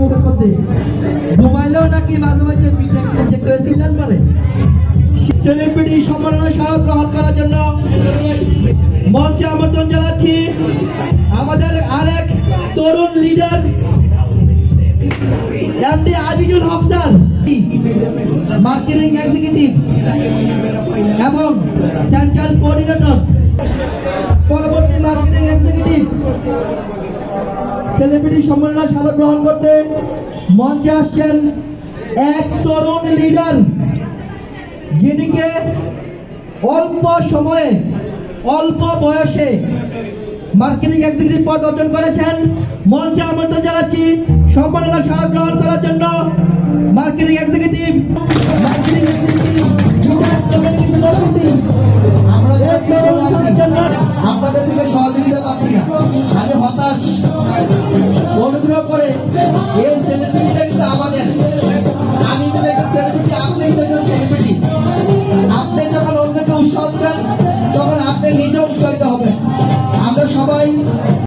মুখের মধ্যে ঘুমাইলেও নাকি মাঝে মাঝে পিঠে করেছিলেন মানে সেলিব্রিটি সম্মাননা স্মারক গ্রহণ করার জন্য মঞ্চে আমন্ত্রণ জানাচ্ছি আমাদের আরেক তরুণ লিডার এমডি আজিজুল হক স্যার, মার্কেটিং এক্সিকিউটিভ এবং সেন্ট্রাল কোঅর্ডিনেটর, পরবর্তী মার্কেটিং এক্সিকিউটিভ। সেলিব্রিটি সম্মাননা স্মারক গ্রহণ করতে মঞ্চে আসছেন এক তরুণ লিডার, যিনিকে অল্প সময়ে অল্প বয়সে মার্কেটিং এক্সিকিউটিভ পদ অর্জন করেছেন। মঞ্চে আমন্ত্রণ জানাচ্ছি সম্মাননা স্মারক গ্রহণ করার জন্য মার্কেটিং এক্সিকিউটিভ আপনাদের থেকে সহযোগিতা পাচ্ছি না, আমি হতাশ। অনুগ্রহ করে এই সেলিব্রিটিটা কিন্তু আমাদের